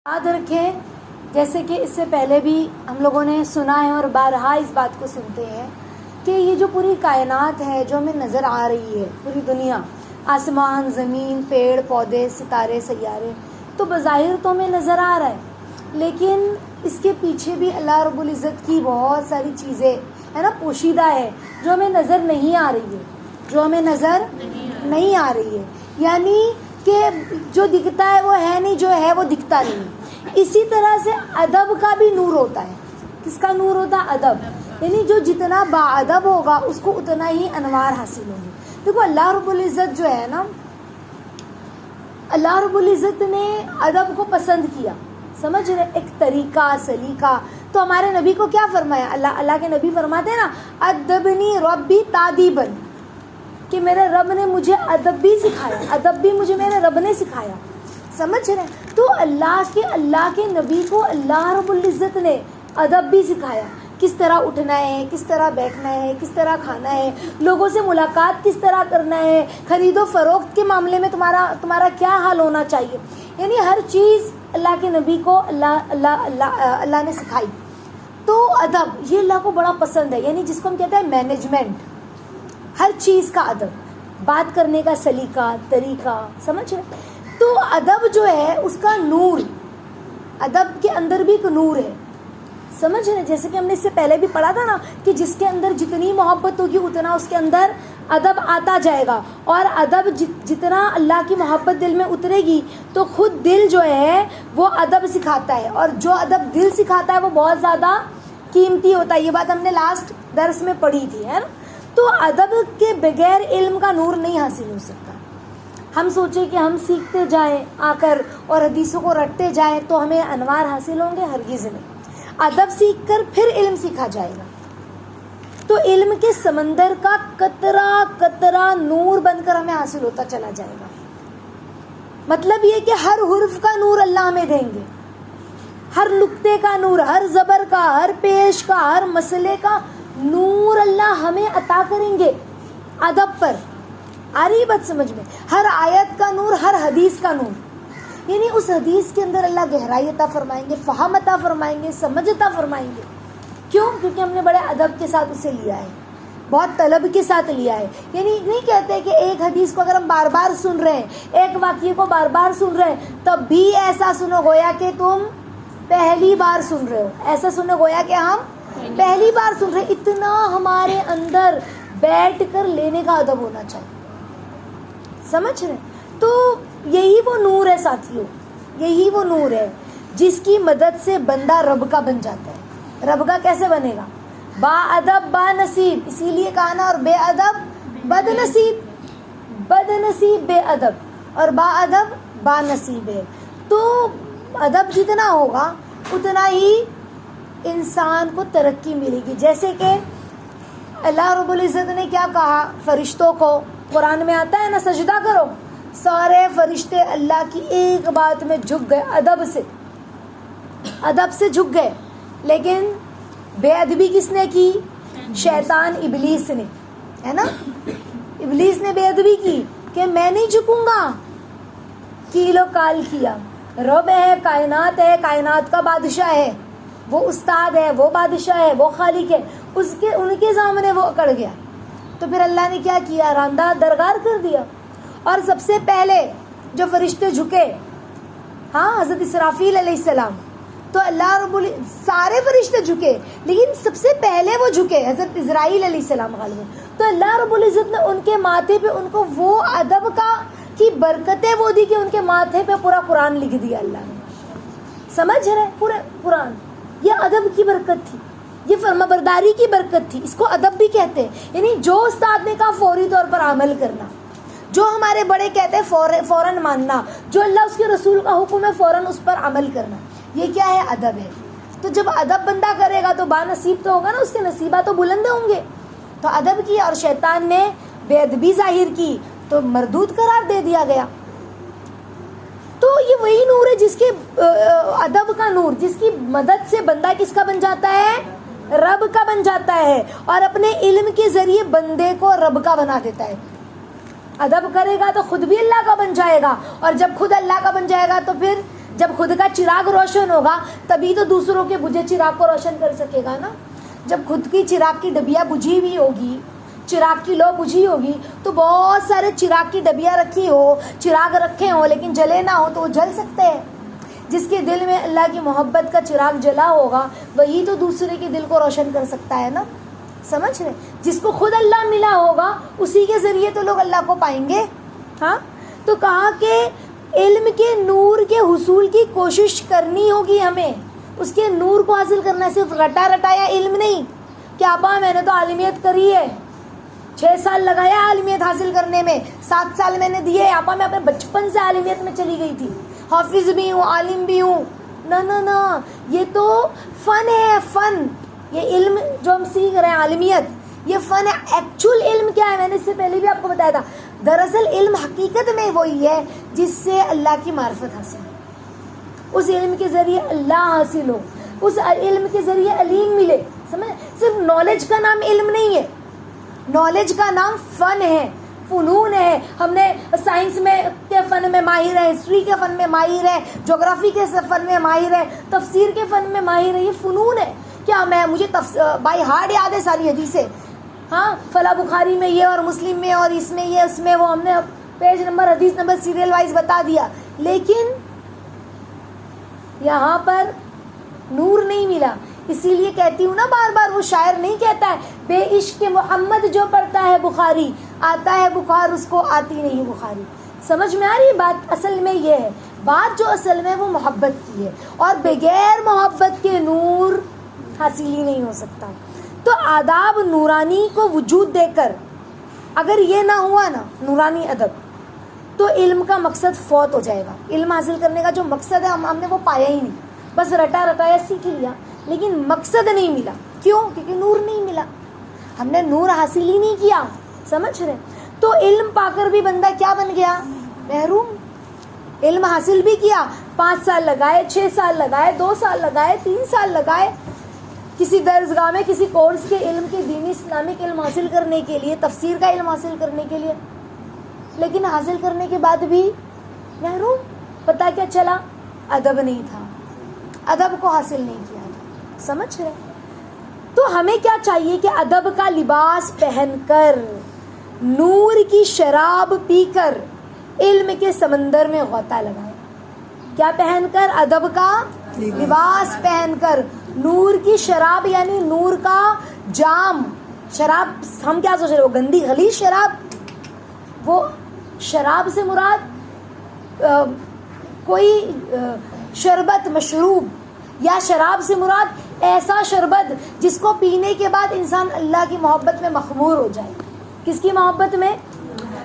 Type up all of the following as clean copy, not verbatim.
یاد رکھیں، جیسے کہ اس سے پہلے بھی ہم لوگوں نے سنا ہے اور بارہا اس بات کو سنتے ہیں کہ یہ جو پوری کائنات ہے جو ہمیں نظر آ رہی ہے، پوری دنیا، آسمان، زمین، پیڑ پودے، ستارے، سیارے، تو بظاہر تو ہمیں نظر آ رہا ہے، لیکن اس کے پیچھے بھی اللہ رب العزت کی بہت ساری چیزیں ہے نا پوشیدہ ہے جو ہمیں نظر نہیں آ رہی ہے، جو ہمیں نظر نہیں آ رہی ہے، یعنی کہ جو دکھتا ہے وہ ہے نہیں، جو ہے وہ دکھتا نہیں۔ اسی طرح سے ادب کا بھی نور ہوتا ہے۔ کس کا نور ہوتا ہے؟ ادب، یعنی جو جتنا با ادب ہوگا اس کو اتنا ہی انوار حاصل ہوں گے۔ دیکھو اللہ رب العزت جو ہے نا، اللہ رب العزت نے ادب کو پسند کیا، سمجھ رہے، ایک طریقہ سلیقہ۔ تو ہمارے نبی کو کیا فرمایا؟ اللہ کے نبی فرماتے ہیں نا، ادبنی ربی تادیبن، کہ میرے رب نے مجھے ادب بھی سکھایا، ادب بھی مجھے میرے رب نے سکھایا، سمجھ رہے ہیں۔ تو اللہ کے نبی کو اللہ رب العزت نے ادب بھی سکھایا، کس طرح اٹھنا ہے، کس طرح بیٹھنا ہے، کس طرح کھانا ہے، لوگوں سے ملاقات کس طرح کرنا ہے، خرید و فروخت کے معاملے میں تمہارا کیا حال ہونا چاہیے، یعنی ہر چیز اللہ کے نبی کو اللہ نے سکھائی۔ تو ادب یہ اللہ کو بڑا پسند ہے، یعنی جس کو ہم کہتے ہیں مینجمنٹ، ہر چیز کا ادب، بات کرنے کا سلیقہ، طریقہ، سمجھ رہے۔ تو ادب جو ہے اس کا نور، ادب کے اندر بھی ایک نور ہے، سمجھ رہے۔ جیسے کہ ہم نے اس سے پہلے بھی پڑھا تھا نا کہ جس کے اندر جتنی محبت ہوگی اتنا اس کے اندر ادب آتا جائے گا، اور ادب جتنا اللہ کی محبت دل میں اترے گی تو خود دل جو ہے وہ ادب سکھاتا ہے، اور جو ادب دل سکھاتا ہے وہ بہت زیادہ قیمتی ہوتا ہے۔ یہ بات ہم نے لاسٹ درس میں پڑھی تھی، ہے نا۔ تو ادب کے بغیر علم کا نور نہیں حاصل ہو سکتا۔ ہم سوچیں کہ ہم سیکھتے جائیں آ کر اور حدیثوں کو رٹتے جائیں تو ہمیں انوار حاصل ہوں گے، ہرگز نہیں۔ ادب سیکھ کر پھر علم سیکھا جائے گا، تو علم کے سمندر کا قطرہ قطرہ نور بن کر ہمیں حاصل ہوتا چلا جائے گا۔ مطلب یہ کہ ہر حرف کا نور اللہ ہمیں دیں گے، ہر نقطے کا نور، ہر زبر کا، ہر پیش کا، ہر مسئلے کا نور اللہ ہمیں عطا کریں گے ادب پر۔ آ رہی بات سمجھ میں؟ ہر آیت کا نور، ہر حدیث کا نور، یعنی اس حدیث کے اندر اللہ گہرائی عطا فرمائیں گے، فہم عطا فرمائیں گے، سمجھ عطا فرمائیں گے۔ کیوں؟ کیونکہ ہم نے بڑے ادب کے ساتھ اسے لیا ہے، بہت طلب کے ساتھ لیا ہے۔ یعنی نہیں کہتے کہ ایک حدیث کو اگر ہم بار بار سن رہے ہیں، ایک واقعے کو بار بار سن رہے ہیں، تب بھی ایسا سنو گویا کہ تم پہلی بار سن رہے ہو، ایسا سنو گویا کہ ہم پہلی بار سن رہے ہیں۔ اتنا ہمارے اندر بیٹھ کر لینے کا ادب ہونا چاہیے، سمجھ رہے۔ تو یہی وہ نور ہے ساتھیوں، یہی وہ نور ہے جس کی مدد سے بندہ رب کا بن جاتا ہے۔ رب کا کیسے بنے گا؟ با ادب با نصیب، اسی لیے کہا نا، اور بے ادب بد نصیب، بد نصیب بے ادب، اور با ادب با نصیب ہے۔ تو ادب جتنا ہوگا اتنا ہی انسان کو ترقی ملے گی۔ جیسے کہ اللہ رب العزت نے کیا کہا فرشتوں کو، قرآن میں آتا ہے نا، سجدہ کرو، سارے فرشتے اللہ کی ایک بات میں جھک گئے، ادب سے جھک گئے۔ لیکن بے ادبی کس نے کی؟ شیطان، ابلیس نے، ہے نا، ابلیس نے بے ادبی کی کہ میں نہیں جھکوں گا، کیل و کال کیا۔ رب ہے، کائنات ہے، کائنات کا بادشاہ ہے، وہ استاد ہے، وہ بادشاہ ہے، وہ خالق ہے، ان کے سامنے وہ اکڑ گیا۔ تو پھر اللہ نے کیا کیا؟ راندہ درگار کر دیا، اور سب سے پہلے جو فرشتے جھکے، ہاں، حضرت اسرافیل علیہ السلام۔ تو اللہ رب سارے فرشتے جھکے، لیکن سب سے پہلے وہ جھکے حضرت اسرائیل علیہ السلام غالباً۔ تو اللہ رب العزت نے ان کے ماتھے پہ ان کو وہ ادب کی برکتیں وہ دی کہ ان کے ماتھے پہ پورا قرآن لکھ دیا اللہ نے، سمجھ رہے؟ پورے قرآن، یہ ادب کی برکت تھی، یہ فرمانبرداری کی برکت تھی، اس کو ادب بھی کہتے ہیں۔ یعنی جو استاد نے کہا فوری طور پر عمل کرنا، جو ہمارے بڑے کہتے ہیں فوراً ماننا، جو اللہ اس کے رسول کا حکم ہے فوراً اس پر عمل کرنا، یہ کیا ہے؟ ادب ہے۔ تو جب ادب بندہ کرے گا تو با نصیب تو ہوگا نا، اس کے نصیبات تو بلند ہوں گے۔ تو ادب کیا، اور شیطان نے بے ادبی ظاہر کی تو مردود قرار دے دیا گیا۔ تو یہ وہی نور ہے جس کے ادب کا نور، جس کی مدد سے بندہ کس کا بن جاتا ہے؟ رب کا بن جاتا ہے، اور اپنے علم کے ذریعے بندے کو رب کا بنا دیتا ہے۔ ادب کرے گا تو خود بھی اللہ کا بن جائے گا، اور جب خود اللہ کا بن جائے گا تو پھر جب خود کا چراغ روشن ہوگا تبھی تو دوسروں کے بجھے چراغ کو روشن کر سکے گا نا. جب خود کی چراغ کی ڈبیا بجھی ہوئی ہوگی, چراغ کی لو بجھی ہوگی, تو بہت سارے چراغ کی ڈبیاں رکھی ہو, چراغ رکھے ہوں لیکن جلے نہ ہو تو وہ جل سکتے ہیں. جس کے دل میں اللہ کی محبت کا چراغ جلا ہوگا وہی تو دوسرے کے دل کو روشن کر سکتا ہے نا. سمجھ رہے؟ جس کو خود اللہ ملا ہوگا اسی کے ذریعے تو لوگ اللہ کو پائیں گے. ہاں, تو کہا کہ علم کے نور کے حصول کی کوشش کرنی ہوگی ہمیں. اس کے نور کو حاصل کرنا, صرف رٹا رٹایا علم نہیں کہ آپا میں نے تو عالمیت کری ہے, 6 سال لگایا عالمیت حاصل کرنے میں, 7 سال میں نے دیے, آپا میں اپنے بچپن سے عالمیت میں چلی گئی تھی, حافظ بھی ہوں, عالم بھی ہوں. نہ, یہ تو فن ہے, فن. یہ علم جو ہم سیکھ رہے ہیں عالمیت, یہ فن ہے. ایکچول علم کیا ہے؟ میں نے اس سے پہلے بھی آپ کو بتایا تھا. دراصل علم حقیقت میں وہی ہے جس سے اللہ کی معرفت حاصل ہو, اس علم کے ذریعے اللہ حاصل ہو, اس علم کے ذریعے علیم ملے. سمجھ؟ صرف نالج کا نام علم نہیں ہے, نالج کا نام فن ہے, فنون ہے. ہم نے سائنس میں کے فن میں ماہر ہے, ہسٹری کے فن میں ماہر ہے, جغرافی کے فن میں ماہر ہے, تفسیر کے فن میں ماہر ہے. یہ فنون ہے. کیا مجھے بائی ہارڈ یاد ہے ساری حدیثیں, ہاں فلاں بخاری میں یہ اور مسلم میں اور اس میں یہ اس میں وہ, ہم نے پیج نمبر حدیث نمبر سیریل وائز بتا دیا, لیکن یہاں پر نور نہیں ملا. اسی لیے کہتی ہوں نا بار بار, وہ شاعر نہیں کہتا ہے بے عشق محمد جو پڑھتا ہے بخاری, آتا ہے بخار اس کو آتی نہیں بخاری. سمجھ میں آ رہی بات؟ اصل میں یہ ہے بات, جو اصل میں وہ محبت کی ہے, اور بغیر محبت کے نور حاصل ہی نہیں ہو سکتا. تو آداب نورانی کو وجود دے کر اگر یہ نہ ہوا نا نورانی ادب, تو علم کا مقصد فوت ہو جائے گا. علم حاصل کرنے کا جو مقصد ہے ہم نے وہ پایا ہی نہیں, بس رٹا رٹایا سیکھ لیا لیکن مقصد نہیں ملا. کیوں؟ کیونکہ نور نہیں ملا, ہم نے نور حاصل ہی نہیں کیا. سمجھ رہے؟ تو علم پا کر بھی بندہ کیا بن گیا؟ محروم. علم حاصل بھی کیا, 5 سال لگائے, 6 سال لگائے, 2 سال لگائے, 3 سال لگائے, کسی درسگاہ میں کسی کورس کے علم کے دینی اسلامک علم حاصل کرنے کے لیے, تفسیر کا علم حاصل کرنے کے لیے, لیکن حاصل کرنے کے بعد بھی محروم. پتہ کیا چلا؟ ادب نہیں تھا, ادب کو حاصل نہیں کیا تھا. سمجھ رہے؟ تو ہمیں کیا چاہیے کہ ادب کا لباس پہن کر, نور کی شراب پی کر, علم کے سمندر میں غوطہ لگائے. کیا پہن کر؟ ادب کا لباس پہن کر, نور کی شراب یعنی نور کا جام. شراب ہم کیا سوچ رہے, وہ گندی غلیظ شراب؟ وہ شراب سے مراد کوئی شربت مشروب, یا شراب سے مراد ایسا شربت جس کو پینے کے بعد انسان اللہ کی محبت میں مخمور ہو جائے. کس کی محبت میں؟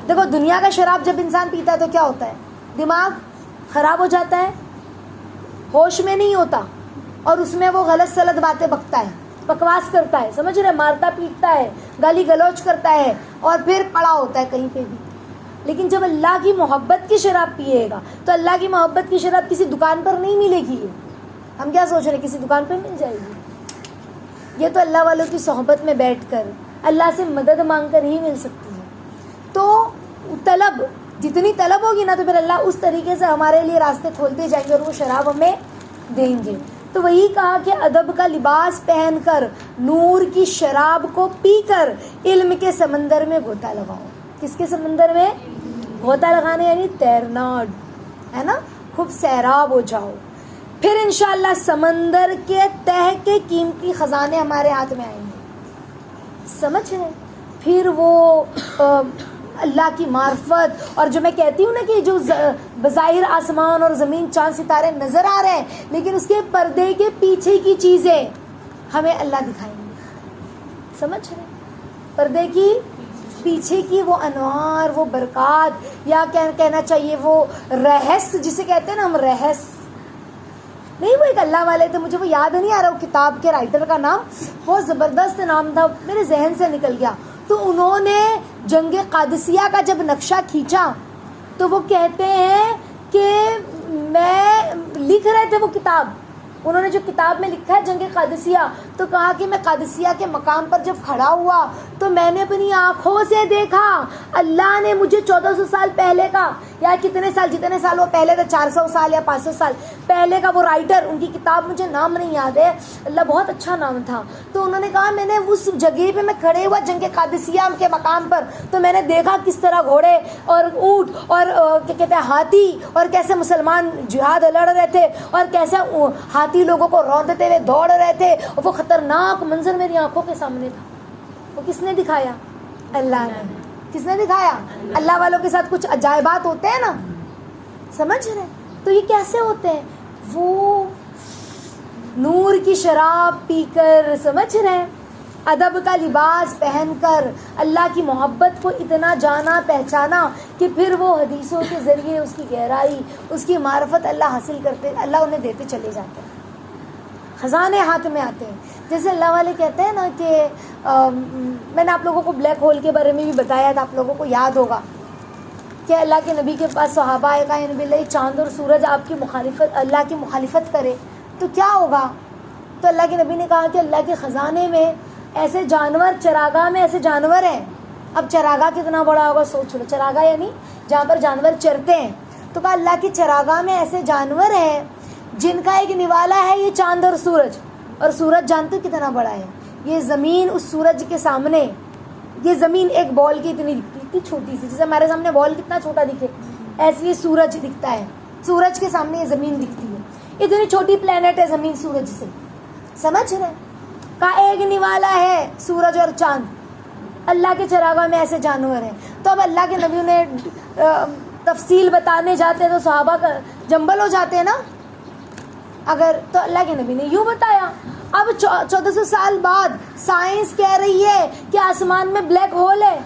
دیکھو دنیا کا شراب جب انسان پیتا ہے تو کیا ہوتا ہے؟ دماغ خراب ہو جاتا ہے, ہوش میں نہیں ہوتا, اور اس میں وہ غلط سلط باتیں بکتا ہے, بکواس کرتا ہے. سمجھ رہے؟ مارتا پیٹتا ہے, گالی گلوچ کرتا ہے, اور پھر پڑا ہوتا ہے کہیں پہ بھی. لیکن جب اللہ کی محبت کی شراب پیے گا تو اللہ کی محبت کی شراب کسی دکان پر نہیں ملے گی. ہم کیا سوچ رہے ہیں کسی دکان پہ مل جائے گی؟ یہ تو اللہ والوں کی صحبت میں بیٹھ کر, اللہ سے مدد مانگ کر ہی مل سکتی ہے. تو طلب, جتنی طلب ہوگی نا تو پھر اللہ اس طریقے سے ہمارے لیے راستے کھولتے جائیں گے اور وہ شراب ہمیں دیں گے. تو وہی کہا کہ ادب کا لباس پہن کر, نور کی شراب کو پی کر, علم کے سمندر میں غوطہ لگاؤ. کس کے سمندر میں غوطہ لگانے؟ یعنی تیرنا ہے نا, خوب سیراب ہو جاؤ. پھر انشاءاللہ سمندر کے تہ کے قیمتی خزانے ہمارے ہاتھ میں آئیں گے. سمجھ رہے؟ پھر وہ اللہ کی معرفت, اور جو میں کہتی ہوں نا کہ جو بظاہر آسمان اور زمین چاند ستارے نظر آ رہے ہیں, لیکن اس کے پردے کے پیچھے کی چیزیں ہمیں اللہ دکھائیں گے. سمجھ رہے؟ پردے کی پیچھے کی وہ انوار, وہ برکات, یا کہنا چاہیے وہ رہس, جسے کہتے ہیں نا ہم رہس. نہیں, وہ ایک اللہ والے تھے, مجھے وہ یاد نہیں آ رہا وہ کتاب کے رائٹر کا نام, بہت زبردست نام تھا, میرے ذہن سے نکل گیا. تو انہوں نے جنگ قادسیہ کا جب نقشہ کھینچا تو وہ کہتے ہیں کہ میں لکھ رہے تھے وہ کتاب, انہوں نے جو کتاب میں لکھا ہے جنگ قادسیہ, تو کہا کہ میں قادسیہ کے مقام پر جب کھڑا ہوا تو میں نے اپنی آنکھوں سے دیکھا اللہ نے مجھے 1400 سال پہلے کا یا کتنے سال وہ پہلے تھے، 400 سال یا 500 سال پہلے کا وہ رائٹر، ان کی کتاب مجھے نام نہیں یاد ہے، اللہ بہت اچھا نام تھا، تو انہوں نے کہا میں نے اس جگہ پہ میں کھڑے ہوا جنگ قادسیہ کے مقام پر، تو میں نے دیکھا کس طرح گھوڑے اور اونٹ اور کیا کہتے ہیں ہاتھی، اور کیسے مسلمان جہاد لڑ رہے تھے، اور کیسے ہاتھی لوگوں کو روندتے ہوئے دوڑ رہے تھے، اور وہ خطرناک منظر میری آنکھوں کے سامنے تھا۔ وہ کس نے دکھایا؟ اللہ نے۔ کس نے دکھایا؟ اللہ والوں کے ساتھ کچھ عجائبات ہوتے ہیں نا، سمجھ رہے؟ تو یہ کیسے ہوتے ہیں؟ وہ نور کی شراب پی کر، سمجھ رہے، ادب کا لباس پہن کر اللہ کی محبت کو اتنا جانا پہچانا کہ پھر وہ حدیثوں کے ذریعے اس کی گہرائی، اس کی معرفت اللہ حاصل کرتے، اللہ انہیں دیتے چلے جاتے ہیں، خزانے ہاتھ میں آتے ہیں۔ جیسے اللہ والے کہتے ہیں نا کہ میں نے آپ لوگوں کو بلیک ہول کے بارے میں بھی بتایا تھا، آپ لوگوں کو یاد ہوگا کہ اللہ کے نبی کے پاس صحابہ آئے، کہا نبی اللہ چاند اور سورج آپ کی مخالفت، اللہ کی مخالفت کرے تو کیا ہوگا؟ تو اللہ کے نبی نے کہا کہ اللہ کے خزانے میں ایسے جانور، چراگاہ میں ایسے جانور ہیں، اب چراگاہ کتنا بڑا ہوگا سوچ لو، چراگاہ یعنی جہاں پر جانور چرتے ہیں، تو کہا اللہ کی چراگاہ میں ایسے جانور ہیں جن کا ایک نوالا ہے یہ چاند اور سورج، اور سورج جانتے کتنا بڑا ہے، یہ زمین اس سورج کے سامنے، یہ زمین ایک بال کی اتنی دکھتی، اتنی چھوٹی سی، جیسے ہمارے سامنے بال کتنا چھوٹا دکھے ایسے یہ سورج دکھتا ہے، سورج کے سامنے یہ زمین دکھتی ہے، اتنی چھوٹی پلینٹ ہے زمین سورج سے، سمجھ رہے؟ کا ایک نوالا ہے سورج اور چاند، اللہ کے چراغاں میں ایسے جانور ہیں۔ تو اب اللہ کے نبی نے تفصیل بتانے جاتے ہیں تو صحابہ کا جنبل ہو جاتے ہیں نا، اگر تو اللہ کے نبی نے یوں بتایا۔ اب 1400 سال بعد سائنس کہہ رہی ہے کہ آسمان میں بلیک ہول ہے،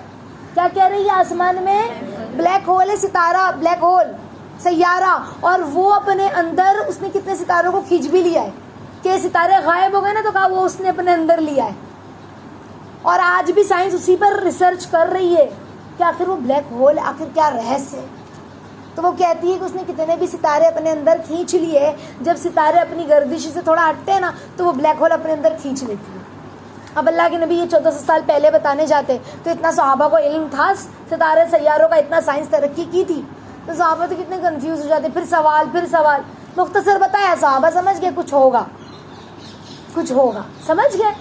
کیا کہہ رہی ہے؟ آسمان میں بلیک ہول ہے، ستارہ، بلیک ہول سیارہ، اور وہ اپنے اندر اس نے کتنے ستاروں کو کھینچ بھی لیا ہے کہ ستارے غائب ہو گئے نا، تو کہا وہ اس نے اپنے اندر لیا ہے، اور آج بھی سائنس اسی پر ریسرچ کر رہی ہے کہ آخر وہ بلیک ہول آخر کیا رہس ہے۔ تو وہ کہتی ہے کہ اس نے کتنے بھی ستارے اپنے اندر کھینچ لیے، جب ستارے اپنی گردش سے تھوڑا ہٹتے ہیں نا تو وہ بلیک ہول اپنے اندر کھینچ لیتی ہے۔ اب اللہ کے نبی یہ 1400 سال پہلے بتانے جاتے تو اتنا صحابہ کو علم تھا ستارے سیاروں کا، اتنا سائنس ترقی کی تھی، تو صحابہ تو کتنے کنفیوز ہو جاتے، پھر سوال، مختصر بتایا، صحابہ سمجھ گئے کچھ ہوگا، سمجھ گئے۔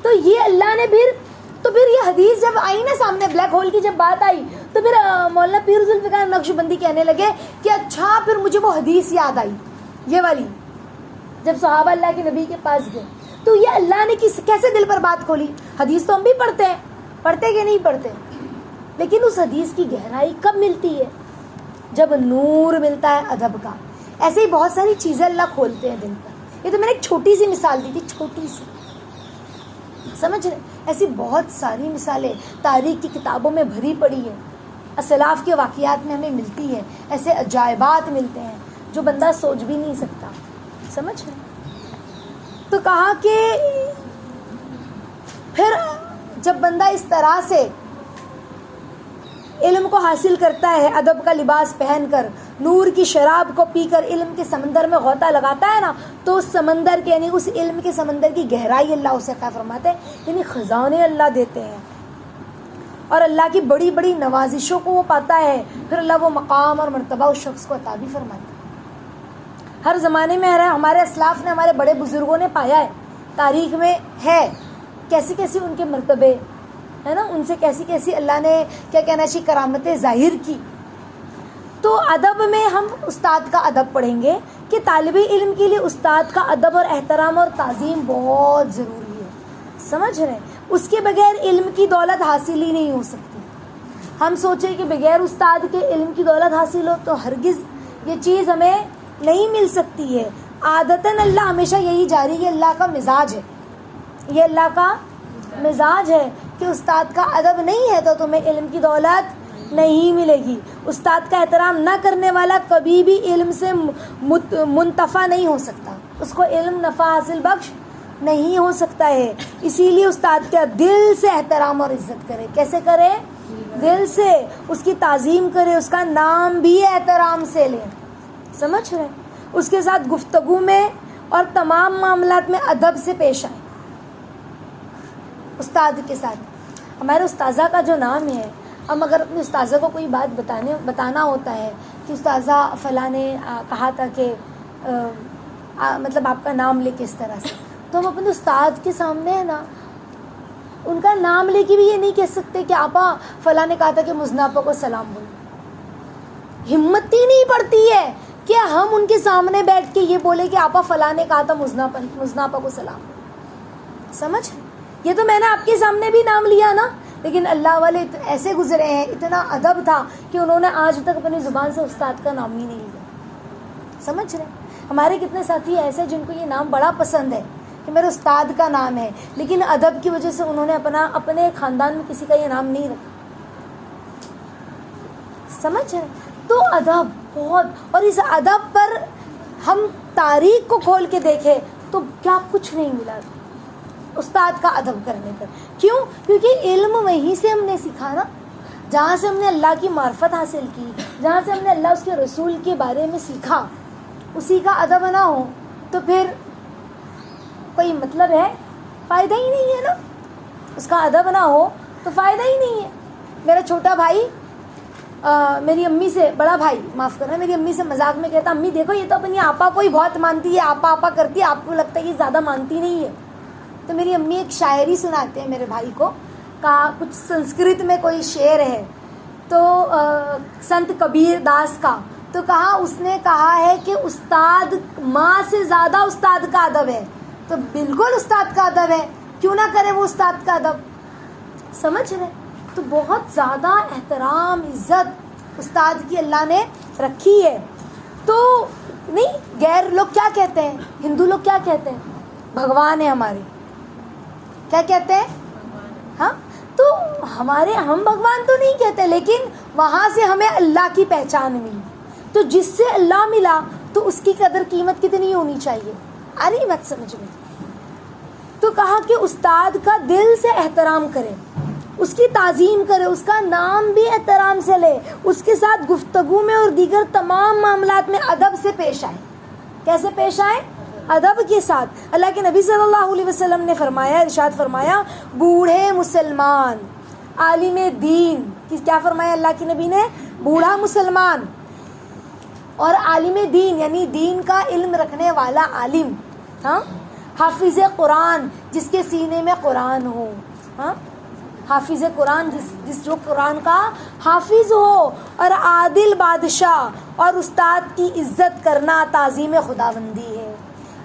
تو یہ اللہ نے پھر یہ حدیث جب آئی نا سامنے، بلیک ہول کی جب بات آئی، تو پھر مولانا پیر ذوالفقار نقشبندی کہنے لگے کہ اچھا پھر مجھے وہ حدیث یاد آئی، یہ والی، جب صحابہ اللہ کے نبی کے پاس گئے تو یہ اللہ نے کیسے دل پر بات کھولی۔ حدیث تو ہم بھی پڑھتے کہ نہیں پڑھتے، لیکن اس حدیث کی گہرائی کب ملتی ہے؟ جب نور ملتا ہے ادب کا۔ ایسے ہی بہت ساری چیزیں اللہ کھولتے ہیں دل پر۔ یہ تو میں نے ایک چھوٹی سی مثال دی تھی، چھوٹی سی، سمجھ رہے؟ ایسی بہت ساری مثالیں تاریخ کی کتابوں میں بھری پڑی ہے، اسلاف کے واقعات میں ہمیں ملتی ہے، ایسے عجائبات ملتے ہیں جو بندہ سوچ بھی نہیں سکتا، سمجھ رہے؟ تو کہا کہ پھر جب بندہ اس طرح سے علم کو حاصل کرتا ہے، ادب کا لباس پہن کر، نور کی شراب کو پی کر علم کے سمندر میں غوطہ لگاتا ہے نا، تو اس سمندر کے یعنی اس علم کے سمندر کی گہرائی اللہ اسے کیا فرماتے ہیں، یعنی خزانے اللہ دیتے ہیں، اور اللہ کی بڑی بڑی نوازشوں کو وہ پاتا ہے، پھر اللہ وہ مقام اور مرتبہ اس شخص کو عطا بھی فرماتا ہے۔ ہر زمانے میں ہمارے اسلاف نے، ہمارے بڑے بزرگوں نے پایا ہے، تاریخ میں ہے کیسی کیسی ان کے مرتبے ہے نا، ان سے کیسی کیسی اللہ نے کیا کہنا چاہیے کرامتیں ظاہر کی۔ تو ادب میں ہم استاد کا ادب پڑھیں گے کہ طالب علم کے لیے استاد کا ادب اور احترام اور تعظیم بہت ضروری ہے، سمجھ رہے ہیں؟ اس کے بغیر علم کی دولت حاصل ہی نہیں ہو سکتی۔ ہم سوچیں کہ بغیر استاد کے علم کی دولت حاصل ہو تو ہرگز یہ چیز ہمیں نہیں مل سکتی ہے۔ عادتاً اللہ ہمیشہ یہی جاری ہے، اللہ کا مزاج ہے، یہ اللہ کا مزاج ہے کہ استاد کا ادب نہیں ہے تو تمہیں علم کی دولت نہیں ملے گی۔ استاد کا احترام نہ کرنے والا کبھی بھی علم سے منتفع نہیں ہو سکتا، اس کو علم نفع حاصل بخش نہیں ہو سکتا ہے۔ اسی لیے استاد کا دل سے احترام اور عزت کرے۔ کیسے کرے؟ دل سے، اس کی تعظیم کرے، اس کا نام بھی احترام سے لے، سمجھ رہے؟ اس کے ساتھ گفتگو میں اور تمام معاملات میں ادب سے پیش آئے۔ استاد کے ساتھ، ہمارے استاذہ کا جو نام ہے ہم اگر اپنے استاذہ کو کوئی بات بتانا ہوتا ہے کہ استاذہ فلاں نے کہا تھا کہ مطلب آپ کا نام لے کے اس طرح سے، تو ہم اپنے استاد کے سامنے ہے نا ان کا نام لے کے بھی یہ نہیں کہہ سکتے کہ آپا فلاں نے کہا تھا کہ مزنا آپا کو سلام بولو. ہمت ہی نہیں پڑتی ہے کہ ہم ان کے سامنے بیٹھ کے یہ بولے کہ آپا فلاں نے کہا تھا مزنا آپا کو سلام بولو. سمجھ؟ یہ تو میں نے آپ کے سامنے بھی نام لیا نا، لیکن اللہ والے ایسے گزرے ہیں، اتنا ادب تھا کہ انہوں نے آج تک اپنی زبان سے استاد کا نام ہی نہیں لیا. سمجھ رہے؟ ہمارے کتنے ساتھی ایسے جن کو یہ نام بڑا پسند ہے کہ میرے استاد کا نام ہے، لیکن ادب کی وجہ سے انہوں نے اپنے خاندان میں کسی کا یہ نام نہیں رکھا. سمجھ رہے؟ تو ادب بہت، اور اس ادب پر ہم تاریخ کو کھول کے دیکھیں تو کیا کچھ نہیں ملا استاد کا ادب کرنے پر. کیوں؟ کیونکہ علم وہیں سے ہم نے سیکھا نا، جہاں سے ہم نے اللہ کی معرفت حاصل کی، جہاں سے ہم نے اللہ اس کے رسول کے بارے میں سیکھا، اسی کا ادب نہ ہو تو پھر کوئی مطلب ہے؟ فائدہ ہی نہیں ہے نا. اس کا ادب نہ ہو تو فائدہ ہی نہیں ہے. میرا چھوٹا بھائی میری امی سے، بڑا بھائی معاف کرنا، میری امی سے مذاق میں کہتا امی دیکھو یہ تو اپنی آپا کو ہی بہت مانتی ہے، آپا آپا کرتی ہے، آپ کو لگتا ہے یہ زیادہ مانتی نہیں ہے. تو میری امی ایک شاعری سناتے ہیں میرے بھائی کو، کہا کچھ سنسکرت میں کوئی شعر ہے تو سنت کبیر داس کا، تو کہا اس نے کہا ہے کہ استاد ماں سے زیادہ استاد کا ادب ہے. تو بالکل استاد کا ادب ہے، کیوں نہ کرے وہ استاد کا ادب. سمجھ رہے؟ تو بہت زیادہ احترام عزت استاد کی اللہ نے رکھی ہے. تو نہیں، غیر لوگ کیا کہتے ہیں، ہندو لوگ کیا کہتے ہیں، بھگوان ہے ہمارے، کیا کہتے ہیں؟ ہاں، تو ہم بھگوان تو نہیں کہتے، لیکن وہاں سے ہمیں اللہ کی پہچان ملی. تو جس سے اللہ ملا تو اس کی قدر قیمت کتنی ہونی چاہیے. ارے مت سمجھ میں. تو کہا کہ استاد کا دل سے احترام کرے، اس کی تعظیم کرے، اس کا نام بھی احترام سے لے، اس کے ساتھ گفتگو میں اور دیگر تمام معاملات میں ادب سے پیش آئے. کیسے پیش آئے؟ ادب کے ساتھ. اللہ کے نبی صلی اللہ علیہ وسلم نے فرمایا، ارشاد فرمایا، بوڑھے مسلمان عالم دین، کیا فرمایا اللہ کے نبی نے؟ بوڑھا مسلمان اور عالم دین یعنی دین کا علم رکھنے والا عالم، ہاں، حافظ قرآن جس کے سینے میں قرآن ہو، ہاں، حافظ قرآن جس جو قرآن کا حافظ ہو، اور عادل بادشاہ اور استاد کی عزت کرنا تعظیم خداوندی ہے.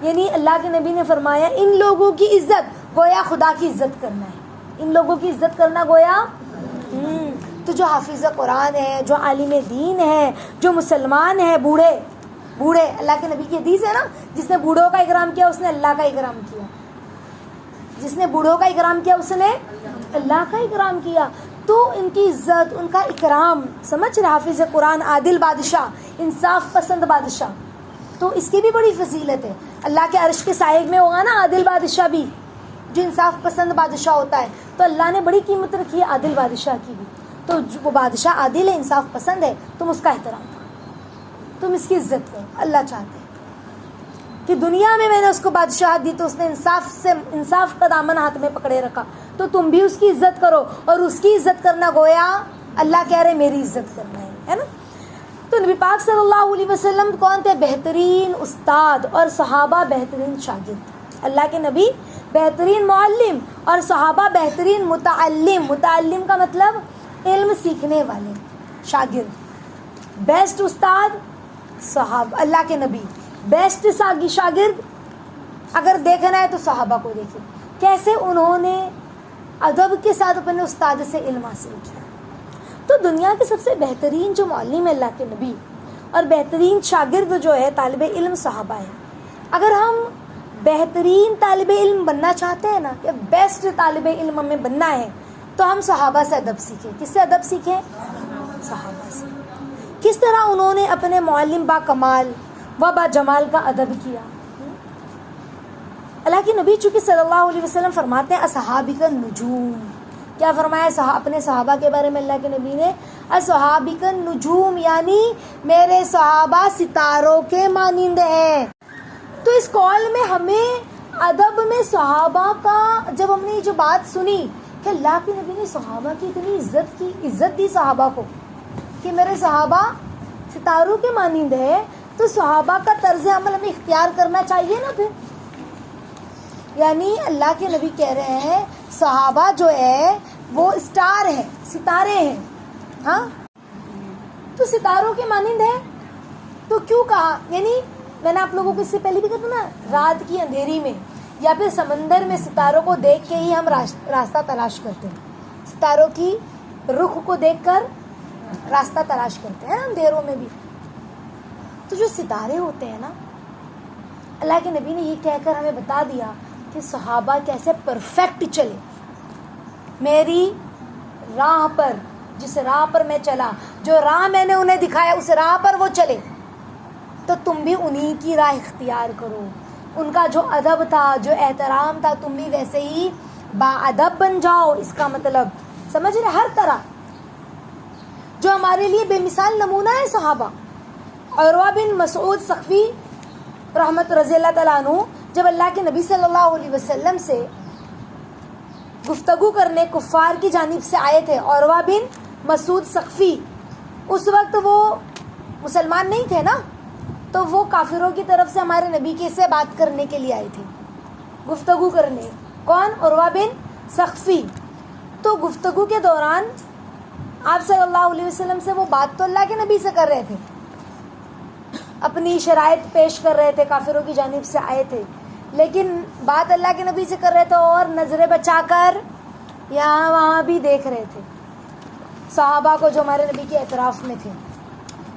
یعنی اللہ کے نبی نے فرمایا ان لوگوں کی عزت گویا خدا کی عزت کرنا ہے. ان لوگوں کی عزت کرنا گویا تو جو حافظ قرآن ہے، جو عالم دین ہے، جو مسلمان ہے، بوڑھے، اللہ کے نبی کی حدیث ہے نا، جس نے بوڑھوں کا اکرام کیا اس نے اللہ کا اکرام کیا، جس نے بوڑھوں کا اکرام کیا اس نے اللہ کا اکرام کیا. تو ان کی عزت، ان کا اکرام، سمجھ رہے؟ حافظ قرآن، عادل بادشاہ، انصاف پسند بادشاہ، تو اس کی بھی بڑی فضیلت ہے. اللہ کے عرش کے سائے میں ہوگا نا عادل بادشاہ بھی، جو انصاف پسند بادشاہ ہوتا ہے، تو اللہ نے بڑی قیمت رکھی ہے عادل بادشاہ کی بھی. تو وہ بادشاہ عادل ہے، انصاف پسند ہے، تم اس کا احترام کرو، تم اس کی عزت کرو. اللہ چاہتے ہیں کہ دنیا میں نے اس کو بادشاہت دی تو اس نے انصاف کا دامن ہاتھ میں پکڑے رکھا، تو تم بھی اس کی عزت کرو. اور اس کی عزت کرنا گویا اللہ کہہ رہے میری عزت کرنا ہے نا. تو نبی پاک صلی اللہ علیہ وسلم کون تھے؟ بہترین استاد اور صحابہ بہترین شاگرد. اللہ کے نبی بہترین معلم اور صحابہ بہترین متعلم. متعلم کا مطلب علم سیکھنے والے، شاگرد. بیسٹ استاد صحابہ، اللہ کے نبی. بیسٹ شاگرد اگر دیکھنا ہے تو صحابہ کو دیکھیں کیسے انہوں نے ادب کے ساتھ اپنے استاد سے علم حاصل کیا. تو دنیا کے سب سے بہترین جو معلم ہے اللہ کے نبی، اور بہترین شاگرد جو ہے طالب علم صحابہ ہے. اگر ہم بہترین طالب علم بننا چاہتے ہیں نا، کہ بیسٹ طالب علم ہمیں بننا ہے، تو ہم صحابہ سے ادب سیکھیں. کس سے ادب سیکھیں؟ صحابہ سے. کس طرح انہوں نے اپنے معلم با کمال و با جمال کا ادب کیا. اللہ کے نبی چونکہ صلی اللہ علیہ وسلم فرماتے ہیں اصحابک النجوم. کیا فرمایا اپنے صحابہ کے بارے میں اللہ کے نبی نے؟ اصحابک النجوم، یعنی میرے صحابہ ستاروں کے مانند ہیں. تو اس قول میں ہمیں ادب میں صحابہ کا، جب ہم نے یہ جو بات سنی کہ اللہ کے نبی نے صحابہ کی اتنی عزت دی صحابہ کو کہ میرے صحابہ ستاروں کے مانند ہے، تو صحابہ کا طرز عمل ہمیں اختیار کرنا چاہیے نا پھر. یعنی اللہ کے نبی کہہ رہے ہیں صحابہ جو ہے وہ اسٹار ہیں، ستارے ہیں. ہاں تو ستاروں کے مانند ہے تو کیوں کہا؟ یعنی میں نے آپ لوگوں کو اس سے پہلے بھی کہا تھا نا، رات کی اندھیری میں یا پھر سمندر میں ستاروں کو دیکھ کے ہی ہم راستہ تلاش کرتے ہیں. ستاروں کی رخ کو دیکھ کر راستہ تلاش کرتے ہیں اندھیروں میں بھی. تو جو ستارے ہوتے ہیں نا، اللہ کے نبی نے یہ کہہ کر ہمیں بتا دیا کہ صحابہ کیسے پرفیکٹ چلے. میری راہ پر، جس راہ پر میں چلا، جو راہ میں نے انہیں دکھایا اس راہ پر وہ چلے، تو تم بھی انہی کی راہ اختیار کرو. ان کا جو ادب تھا، جو احترام تھا، تم بھی ویسے ہی با ادب بن جاؤ. اس کا مطلب سمجھ رہے؟ ہر طرح جو ہمارے لیے بے مثال نمونہ ہے صحابہ. عروہ بن مسعود ثقفی رحمت رضی اللہ تعالیٰ عنہ جب اللہ کے نبی صلی اللہ علیہ وسلم سے گفتگو کرنے کفار کی جانب سے آئے تھے. عروہ بن مسعود ثقفی اس وقت وہ مسلمان نہیں تھے نا، تو وہ کافروں کی طرف سے ہمارے نبی کے سے بات کرنے کے لیے آئے تھے، گفتگو کرنے. کون؟ عروہ بن ثقفی. تو گفتگو کے دوران آپ صلی اللہ علیہ وسلم سے وہ بات تو اللہ کے نبی سے کر رہے تھے، اپنی شرائط پیش کر رہے تھے، کافروں کی جانب سے آئے تھے، لیکن بات اللہ کے نبی سے کر رہے تھے اور نظریں بچا کر یہاں وہاں بھی دیکھ رہے تھے صحابہ کو جو ہمارے نبی کے اعتراف میں تھے.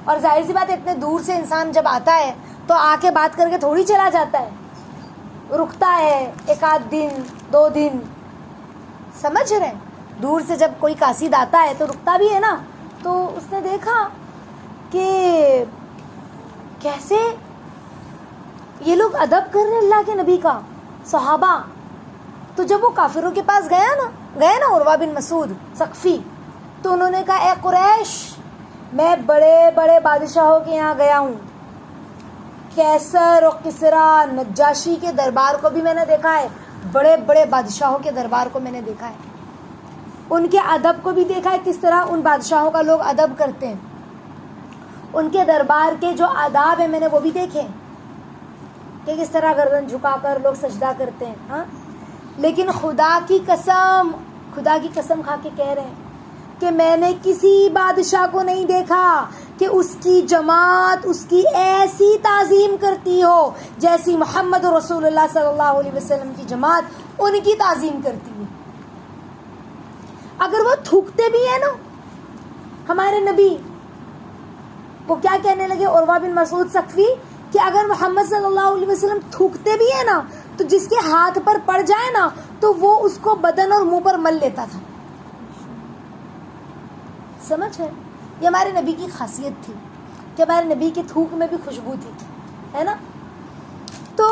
اور ظاہر سی بات ہے، اتنے دور سے انسان جب آتا ہے تو آ کے بات کر کے تھوڑی چلا جاتا ہے، رکتا ہے ایک آدھ دن 2 دن. سمجھ رہے ہیں؟ دور سے جب کوئی قاصد آتا ہے تو رکتا بھی ہے نا. تو اس نے دیکھا کہ کیسے یہ لوگ ادب کر رہے اللہ کے نبی کا، صحابہ. تو جب وہ کافروں کے پاس گئے نا عروہ بن مسعود ثقفی، تو انہوں نے کہا اے قریش، میں بڑے بڑے بادشاہوں کے یہاں گیا ہوں، کیسر و کسریٰ نجاشی کے دربار کو بھی میں نے دیکھا ہے، بڑے بڑے بادشاہوں کے دربار کو میں نے دیکھا ہے، ان کے ادب کو بھی دیکھا ہے، کس طرح ان بادشاہوں کا لوگ ادب کرتے ہیں، ان کے دربار کے جو آداب ہیں میں نے وہ بھی دیکھے کہ کس طرح گردن جھکا کر لوگ سجدہ کرتے ہیں. ہاں لیکن خدا کی قسم کھا کے کہہ رہے ہیں کہ میں نے کسی بادشاہ کو نہیں دیکھا کہ اس کی جماعت اس کی ایسی تعظیم کرتی ہو جیسی محمد رسول اللہ صلی اللہ علیہ وسلم کی جماعت ان کی تعظیم کرتی ہے. اگر وہ تھوکتے بھی ہیں نا ہمارے نبی، وہ کیا کہنے لگے عروہ بن مسعود ثقفی کہ اگر محمد صلی اللہ علیہ وسلم تھوکتے بھی ہیں نا تو جس کے ہاتھ پر پڑ جائے نا تو وہ اس کو بدن اور منہ پر مل لیتا تھا. سمجھ ہے؟ یہ ہمارے نبی کی خاصیت تھی کہ ہمارے نبی کے تھوک میں بھی خوشبو تھی، ہے نا. تو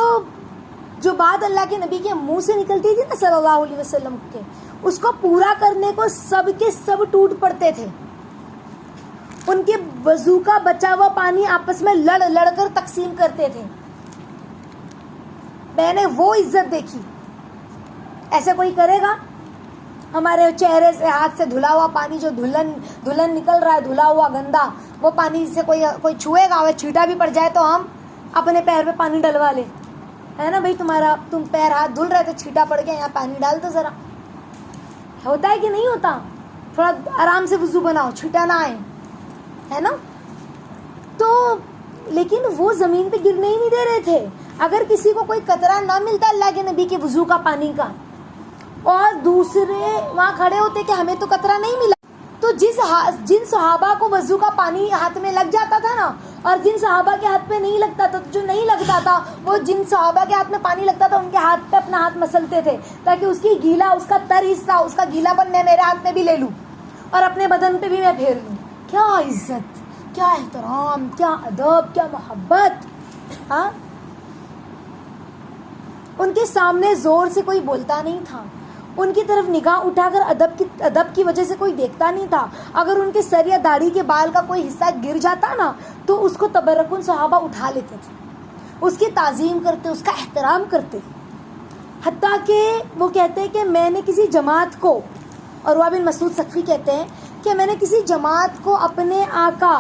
جو بات اللہ کے نبی کے منہ سے نکلتی تھی نا صلی اللہ علیہ وسلم کے، اس کو پورا کرنے کو سب کے سب ٹوٹ پڑتے تھے. ان کے وضو کا بچا ہوا پانی آپس میں لڑ لڑ کر تقسیم کرتے تھے. میں نے وہ عزت دیکھی. ایسے کوئی کرے گا؟ ہمارے چہرے سے ہاتھ سے دھلا ہوا پانی جو دھلن نکل رہا ہے، دھلا ہوا گندا، وہ پانی سے کوئی چھوئے گا؟ وہ چھیٹا بھی پڑ جائے تو ہم اپنے پیر پہ پانی ڈلوا لیں، ہے نا بھائی؟ تم پیر ہاتھ دھل رہے تھے، چھیٹا پڑ گیا، یہاں پانی ڈال دو ذرا. ہوتا ہے کہ نہیں ہوتا؟ تھوڑا آرام سے وضو بناؤ، چھیٹا نہ آئے، ہے نا. تو لیکن وہ زمین پہ گرنے ہی نہیں دے رہے تھے. اگر کسی کو کوئی قطرہ نہ ملتا اللہ کے نبی کے وضو کا پانی کا اور دوسرے وہاں کھڑے ہوتے کہ ہمیں تو قطرہ نہیں ملا، تو جن صحابہ کو وضو کا پانی ہاتھ میں لگ جاتا تھا نا، اور جن صحابہ کے ہاتھ پہ نہیں لگتا تھا، جو نہیں لگتا تھا وہ جن صحابہ کے ہاتھ میں پانی لگتا تھا ان کے ہاتھ پہ اپنا ہاتھ مسلتے تھے تاکہ اس کی گیلا، اس کا تر حصہ، اس کا گیلا پن میں میرے ہاتھ میں بھی لے لوں اور اپنے بدن پہ بھی میں پھیر لوں. کیا عزت، کیا احترام، کیا ادب، کیا محبت. ہاں ان کے سامنے زور سے کوئی بولتا نہیں تھا، ان کی طرف نگاہ اٹھا کر ادب کی وجہ سے کوئی دیکھتا نہیں تھا. اگر ان کے سر یا داڑھی کے بال کا کوئی حصہ گر جاتا نا تو اس کو تبرکن صحابہ اٹھا لیتے تھے، اس کی تعظیم کرتے، اس کا احترام کرتے. حتیٰ کہ وہ کہتے کہ میں نے کسی جماعت کو عروہ بن مسعود ثقفی کہتے ہیں کہ میں نے کسی جماعت کو اپنے آقا،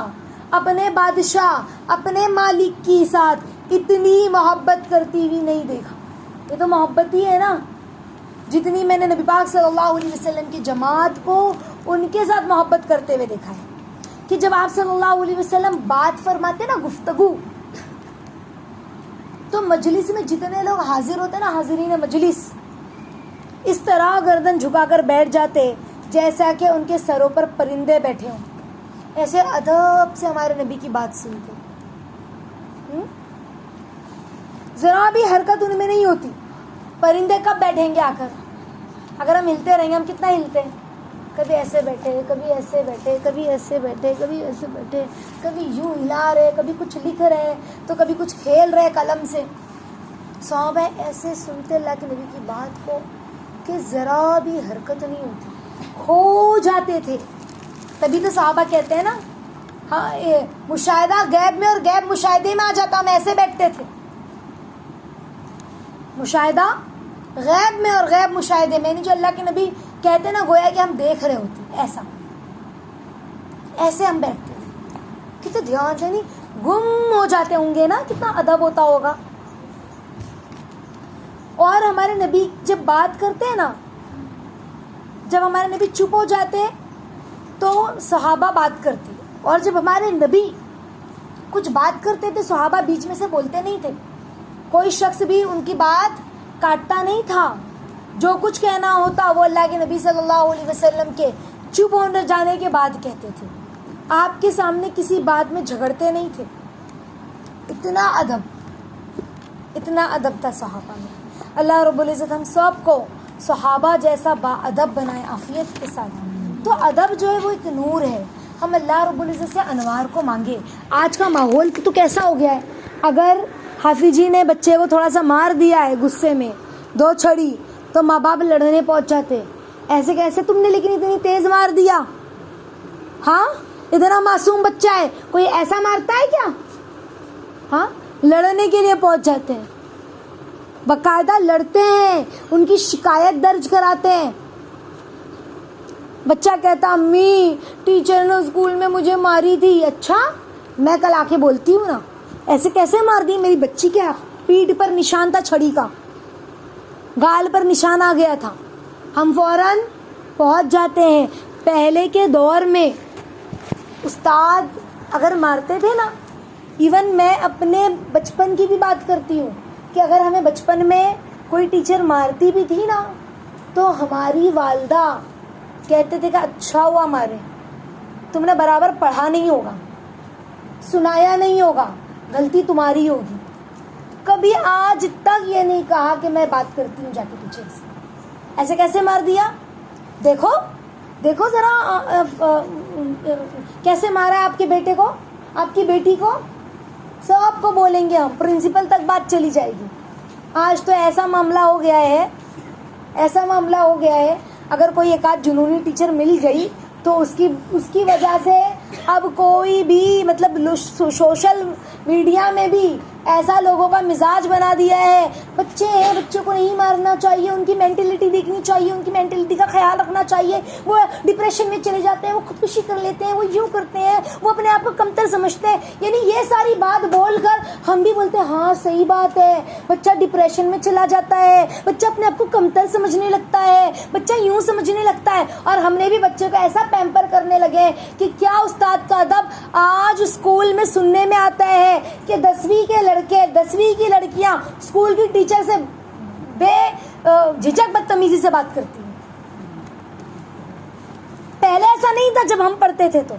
اپنے بادشاہ، اپنے مالک کی ساتھ اتنی محبت کرتی ہوئی نہیں دیکھا. یہ تو محبت ہی ہے نا، جتنی میں نے نبی پاک صلی اللہ علیہ وسلم کی جماعت کو ان کے ساتھ محبت کرتے ہوئے دیکھا ہے. کہ جب آپ صلی اللہ علیہ وسلم بات فرماتے نا، گفتگو، تو مجلس میں جتنے لوگ حاضر ہوتے نا، حاضرین مجلس، اس طرح گردن جھکا کر بیٹھ جاتے جیسا کہ ان کے سروں پر پرندے بیٹھے ہوں. ایسے ادب سے ہمارے نبی کی بات سنتے. ذرا بھی حرکت ان میں نہیں ہوتی. پرندے کب بیٹھیں گے آ کر؟ اگر ہم ہلتے رہیں گے، ہم کتنا ہلتے ہیں، کبھی ایسے بیٹھے، کبھی ایسے بیٹھے، کبھی ایسے بیٹھے، کبھی ایسے بیٹھے، کبھی یوں ہلا رہے، کبھی کچھ لکھ رہے تو کبھی کچھ کھیل رہے قلم سے. صحابہ ایسے سنتے اللہ کے نبی کی بات کو کہ ذرا بھی حرکت نہیں ہوتی، کھو جاتے تھے. تبھی تو صحابہ کہتے ہیں نا، ہاں مشاہدہ غیب میں اور غیب مشاہدے میں آ جاتا. ہم ایسے بیٹھتے تھے، مشاہدہ غیب میں اور غیب مشاہدے میں، یعنی جو اللہ کے نبی کہتے نا گویا کہ ہم دیکھ رہے ہوتے، ایسے ہم بیٹھتے تھے. کتنے دھیان سے نہیں گم ہو جاتے ہوں گے نا، کتنا ادب ہوتا ہوگا. اور ہمارے نبی جب بات کرتے ہیں نا، جب ہمارے نبی چپ ہو جاتے تو صحابہ بات کرتے، اور جب ہمارے نبی کچھ بات کرتے تھے صحابہ بیچ میں سے بولتے نہیں تھے. کوئی شخص بھی ان کی بات کاٹتا نہیں تھا. جو کچھ کہنا ہوتا وہ اللہ کے نبی صلی اللہ علیہ وسلم کے چپ ہو جانے کے بعد کہتے تھے. آپ کے سامنے کسی بات میں جھگڑتے نہیں تھے. اتنا ادب تھا صحابہ میں. اللہ رب العزت ہم سب کو صحابہ جیسا با ادب بنائے عافیت کے ساتھ. تو ادب جو ہے وہ ایک نور ہے. ہم اللہ رب العزت سے انوار کو مانگے. آج کا ماحول تو کیسا ہو گیا ہے، اگر حافظ جی نے بچے کو تھوڑا سا مار دیا ہے غصے میں 2 چھڑی تو ماں باپ لڑنے پہنچ جاتے. ایسے کیسے تم نے لیکن اتنی تیز مار دیا؟ ہاں، اتنا معصوم بچہ ہے، کوئی ایسا مارتا ہے کیا؟ ہاں، لڑنے کے لیے پہنچ جاتے ہیں، باقاعدہ لڑتے ہیں، ان کی شکایت درج کراتے ہیں. بچہ کہتا امی ٹیچر نے اسکول میں مجھے ماری تھی. اچھا، میں کل آ کے بولتی ہوں نا. ایسے کیسے مار دی؟ میری بچی کیا پیٹھ پر نشان تھا چھڑی کا، گال پر نشان آ گیا تھا. ہم فوراً پہنچ جاتے ہیں. پہلے کے دور میں استاد اگر مارتے تھے نا، ایون میں اپنے بچپن کی بھی بات کرتی ہوں کہ اگر ہمیں بچپن میں کوئی ٹیچر مارتی بھی تھی نا تو ہماری والدہ کہتے تھے کہ اچھا ہوا مارے، تم نے برابر پڑھا نہیں ہوگا، سنایا نہیں ہوگا، غلطی تمہاری ہوگی. کبھی آج تک یہ نہیں کہا کہ میں بات کرتی ہوں جا کے ٹیچر سے. ایسے کیسے مار دیا؟ دیکھو ذرا کیسے مارا ہے آپ کے بیٹے کو، آپ کی بیٹی کو. سب کو بولیں گے ہم، پرنسپل تک بات چلی جائے گی. آج تو ایسا معاملہ ہو گیا ہے اگر کوئی ایک آدھ جنونی ٹیچر مل گئی تو اس کی وجہ سے اب کوئی بھی مطلب سوشل میڈیا میں بھی ایسا لوگوں کا مزاج بنا دیا ہے. بچے ہیں، بچوں کو نہیں مارنا چاہیے، ان کی مینٹلٹی دیکھنی چاہیے، ان کی مینٹلٹی کا خیال رکھنا چاہیے. وہ ڈپریشن میں چلے جاتے ہیں، وہ خودکشی کر لیتے ہیں، وہ یوں کرتے ہیں، وہ اپنے آپ کو کمتر سمجھتے ہیں. یعنی یہ ساری بات بول کر ہم بھی بولتے ہیں ہاں صحیح بات ہے، بچہ ڈپریشن میں چلا جاتا ہے، بچہ اپنے آپ کو کمتر سمجھنے لگتا ہے، بچہ یوں سمجھنے لگتا ہے. اور ہم نے بھی بچے کو ایسا پیمپر کرنے لگے کہ کیا استاد کا ادب. آج اسکول میں سننے میں آتا ہے کہ 10ویں کے لڑکے 10ویں کی لڑکیاں اسکول کی ٹیچر سے بے جھجک بدتمیزی سے بات کرتی ہیں. پہلے ایسا نہیں تھا جب ہم پڑھتے تھے تو،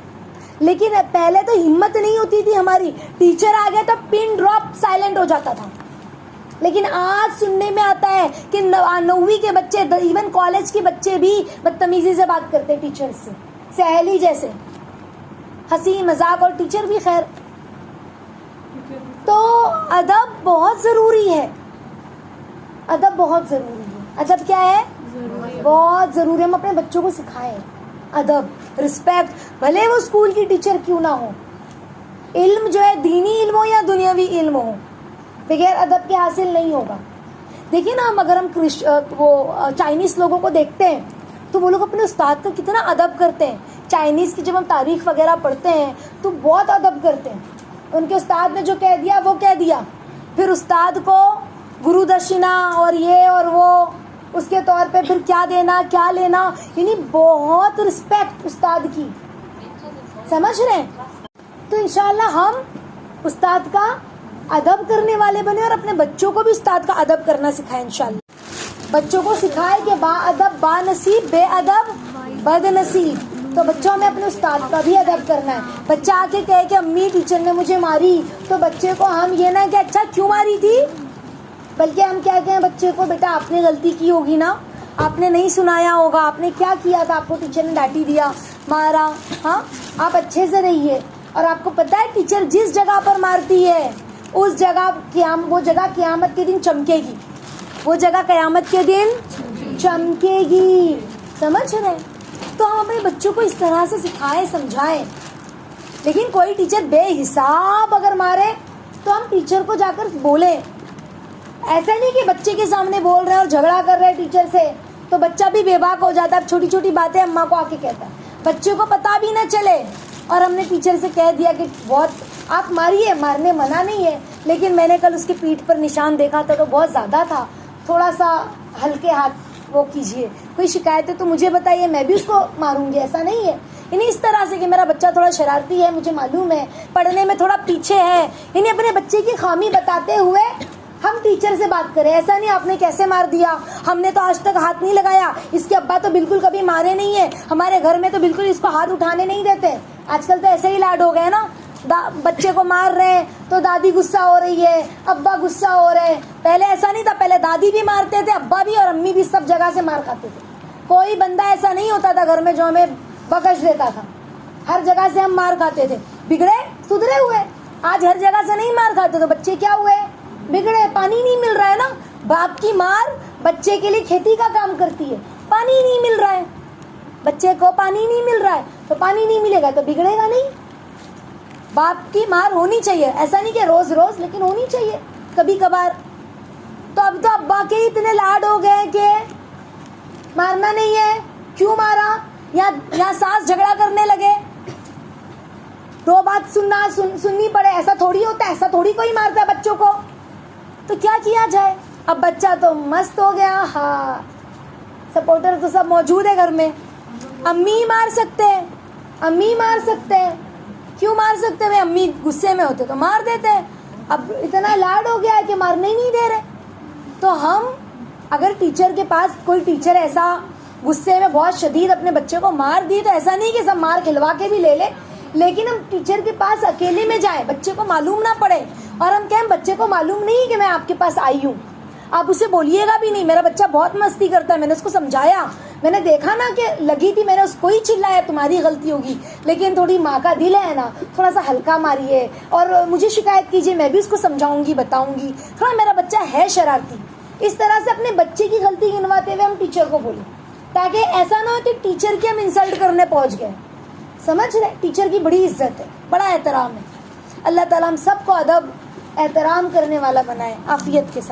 لیکن پہلے تو ہمت نہیں ہوتی تھی ہماری، ٹیچر آ گئے تو پن ڈراپ سائلنٹ ہو جاتا تھا. لیکن آج سننے میں آتا ہے کہ 9ویں کے بچے، ایون کالج کے بچے بھی بدتمیزی سے بات کرتے ٹیچر سے، سہیلی جیسے، ہنسی مذاق، اور ٹیچر بھی خیر. تو ادب بہت ضروری ہے. ادب بہت ضروری ہے. ادب کیا ہے؟ بہت ضروری ہے. ہم اپنے بچوں کو سکھائیں ادب، رسپیکٹ، بھلے وہ اسکول کی ٹیچر کیوں نہ ہو. علم جو ہے دینی علم ہو یا دنیاوی علم ہو، بغیر ادب کے حاصل نہیں ہوگا. دیکھیے نا، اگر ہم وہ چائنیز لوگوں کو دیکھتے ہیں تو وہ لوگ اپنے استاد کا کتنا ادب کرتے ہیں. چائنیز کی جب ہم تاریخ وغیرہ پڑھتے ہیں تو بہت ادب کرتے ہیں. ان کے استاد نے جو کہہ دیا وہ کہہ دیا. پھر استاد کو گرو دشنا اور یہ اور وہ اس کے طور پہ پھر کیا دینا کیا لینا, یعنی بہت رسپیکٹ استاد کی. سمجھ رہے ہیں؟ تو انشاءاللہ ہم استاد کا ادب کرنے والے بنے اور اپنے بچوں کو بھی استاد کا ادب کرنا سکھائیں. انشاءاللہ بچوں کو سکھائے کہ با ادب با نصیب, بے ادب بد نصیب. تو بچوں میں اپنے استاد کا بھی ادب کرنا ہے. بچہ آ کے کہے کہ امی ٹیچر نے مجھے ماری, تو بچے کو ہم یہ نہ کہ اچھا کیوں ماری تھی, بلکہ ہم کیا کہیں بچے کو بیٹا آپ نے غلطی کی ہوگی نا, آپ نے نہیں سنایا ہوگا, آپ نے کیا کیا تھا, آپ کو ٹیچر نے ڈانٹی دیا مارا, ہاں آپ اچھے سے رہیے. اور آپ کو پتہ ہے ٹیچر جس جگہ پر مارتی ہے اس جگہ وہ جگہ قیامت کے دن چمکے گی, وہ جگہ قیامت کے دن چمکے گی. سمجھ رہے ہیں؟ تو ہم اپنے بچوں کو اس طرح سے سکھائیں سمجھائیں. لیکن کوئی ٹیچر بے حساب اگر مارے تو ہم ٹیچر کو جا کر بولیں. ایسا نہیں کہ بچے کے سامنے بول رہے ہیں اور جھگڑا کر رہے ہیں ٹیچر سے تو بچہ بھی بے باک ہو جاتا ہے. اب چھوٹی چھوٹی باتیں اماں کو آ کے کہتا ہے, بچے کو پتا بھی نہ چلے اور ہم نے ٹیچر سے کہہ دیا کہ بہت آپ ماریے, مارنے منع نہیں ہے, لیکن میں نے کل اس کی پیٹھ پر نشان دیکھا تھا تو بہت زیادہ تھا, تھوڑا سا ہلکے ہاتھ وہ کیجیے, کوئی شکایت ہے تو مجھے بتائیے, میں بھی اس کو ماروں گی. ایسا نہیں ہے. یعنی اس طرح سے کہ میرا بچہ تھوڑا شرارتی ہے, مجھے معلوم ہے پڑھنے میں تھوڑا پیچھے ہے, یعنی اپنے بچے کی خامی بتاتے ہوئے ہم ٹیچر سے بات کریں. ایسا نہیں آپ نے کیسے مار دیا, ہم نے تو آج تک ہاتھ نہیں لگایا, اس کے ابا تو بالکل کبھی مارے نہیں ہیں, ہمارے گھر میں تو بالکل اس کو ہاتھ اٹھانے نہیں دیتے. آج کل تو ایسے ہی لاڈ ہو گئے نا, بچے کو مار رہے ہیں تو دادی غصہ ہو رہی ہے, ابا غصہ ہو رہے ہیں. پہلے ایسا نہیں تھا, پہلے دادی بھی مارتے تھے, ابا بھی اور امی بھی سب جگہ سے مار کھاتے تھے. کوئی بندہ ایسا نہیں ہوتا تھا گھر میں جو ہمیں بخش دیتا تھا. ہر جگہ سے ہم مار کھاتے تھے, بگڑے سدھرے ہوئے. آج ہر جگہ سے نہیں مار کھاتے تو بچے کیا ہوئے, بگڑے. پانی نہیں مل رہا ہے نا, باپ کی مار بچے کے لیے کھیتی کا کام کرتی ہے, پانی نہیں مل رہا ہے, بچے کو پانی نہیں مل رہا ہے تو پانی نہیں ملے گا تو بگڑے گا نہیں. باپ کی مار ہونی چاہیے, ایسا نہیں کہ روز روز, لیکن ہونی چاہیے کبھی کبھار. تو اب تو ابا کے اتنے لاڈ ہو گئے کہ مارنا نہیں ہے, کیوں مارا, یا ساس جھگڑا کرنے لگے, دو بات سننی پڑے. ایسا تھوڑی ہوتا ہے, ایسا تھوڑی کوئی مارتا ہے بچوں کو. تو کیا کیا جائے, اب بچہ تو مست ہو گیا, ہاں سپورٹر تو سب موجود ہے گھر میں, امی مار سکتے ہیں, امی مار سکتے ہیں, کیوں مار سکتے ہیں, امی غصے میں ہوتے تو مار دیتے ہیں. اب اتنا لاڈ ہو گیا ہے کہ مارنے ہی نہیں دے رہے. تو ہم اگر ٹیچر کے پاس کوئی ٹیچر ایسا غصے میں بہت شدید اپنے بچے کو مار دی, تو ایسا نہیں کہ سب مار کھلوا کے بھی لے لے, لیکن ہم ٹیچر کے پاس اکیلے میں جائیں, بچے کو معلوم نہ پڑے, اور ہم کہیں بچے کو معلوم نہیں کہ میں آپ کے پاس آئی ہوں. آپ اسے بولیے گا بھی نہیں, میرا بچہ بہت مستی کرتا ہے, میں نے اس کو سمجھایا, میں نے دیکھا نا کہ لگی تھی, میں نے اس کو ہی چلایا, تمہاری غلطی ہوگی, لیکن تھوڑی ماں کا دل ہے نا, تھوڑا سا ہلکا ماریے اور مجھے شکایت کیجیے, میں بھی اس کو سمجھاؤں گی, بتاؤں گی, تھوڑا میرا بچہ ہے شرارتی. اس طرح سے اپنے بچے کی غلطی گنواتے ہوئے ہم ٹیچر کو بولیں, تاکہ ایسا نہ ہو کہ ٹیچر کی ہم انسلٹ کرنے پہنچ گئے. سمجھ رہے, ٹیچر کی بڑی عزت ہے, بڑا احترام ہے. اللہ تعالیٰ ہم سب کو ادب احترام کرنے والا بنائے عافیت کے ساتھ.